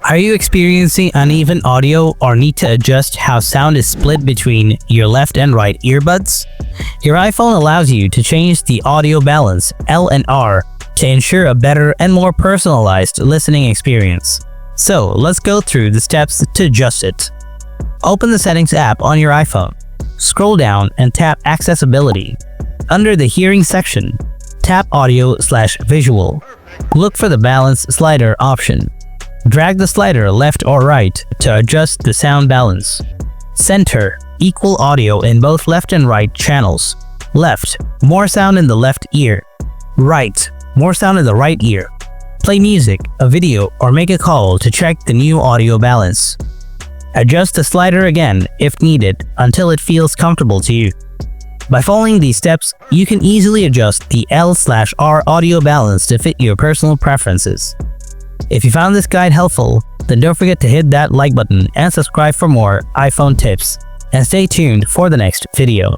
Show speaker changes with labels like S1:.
S1: Are you experiencing uneven audio or need to adjust how sound is split between your left and right earbuds? Your iPhone allows you to change the audio balance, L and R, to ensure a better and more personalized listening experience. So let's go through the steps to adjust it. Open the Settings app on your iPhone. Scroll down and tap Accessibility. Under the Hearing section, tap Audio/Visual. Look for the Balance slider option. Drag the slider left or right to adjust the sound balance. Center, equal audio in both left and right channels. Left, more sound in the left ear. Right, more sound in the right ear. Play music, a video, or make a call to check the new audio balance. Adjust the slider again if needed until it feels comfortable to you. By following these steps, you can easily adjust the L/R audio balance to fit your personal preferences. If you found this guide helpful, then don't forget to hit that like button and subscribe for more iPhone tips. And stay tuned for the next video.